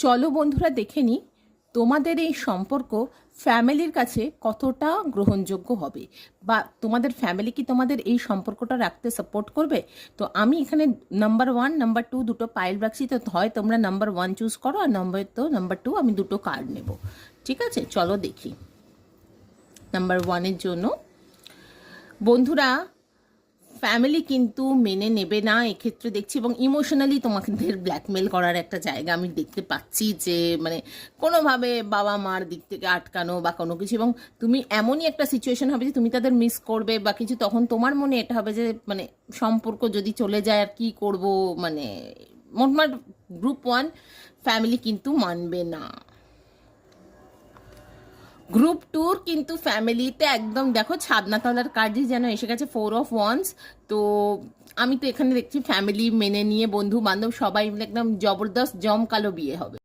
চলো বন্ধুরা দেখে নিই তোমাদের এই সম্পর্ক ফ্যামিলির কাছে কতটা গ্রহণযোগ্য হবে, বা তোমাদের ফ্যামিলি কি তোমাদের এই সম্পর্কটা রাখতে সাপোর্ট করবে। তো আমি এখানে নাম্বার 1 নাম্বার 2 দুটো পাইল রাখছি, তো হয় তোমরা নাম্বার 1 চুজ করো আর নাম্বার 2 আমি দুটো কার্ড নেব। ঠিক আছে, চলো দেখি। নাম্বার 1-এর জন্য বন্ধুরা ফ্যামিলি কিন্তু মেনে নেবে না এক্ষেত্রে দেখছি, এবং ইমোশনালি তোমাদের ব্ল্যাকমেল করার একটা জায়গা আমি দেখতে পাচ্ছি, যে মানে কোনোভাবে বাবা মার দিক থেকে আটকানো বা কোনো কিছু, এবং তুমি এমনই একটা সিচুয়েশন হবে যে তুমি তাদের মিস করবে বা কিছু, তখন তোমার মনে এটা হবে যে মানে সম্পর্ক যদি চলে যায় আর কি করব, মানে মোটমাট গ্রুপ 1 ফ্যামিলি কিন্তু মানবে না। গ্রুপ 2 কিন্তু ফ্যামিলিতে একদম দেখো ছাদনাতলার কার্ডই যেন এসে গেছে 4 অফ ওয়ান্স। তো আমি তো এখানে দেখছি ফ্যামিলি মেনে নিয়ে বন্ধু বান্ধব সবাই মিলে একদম জবরদস্ত জমকালো বিয়ে হবে।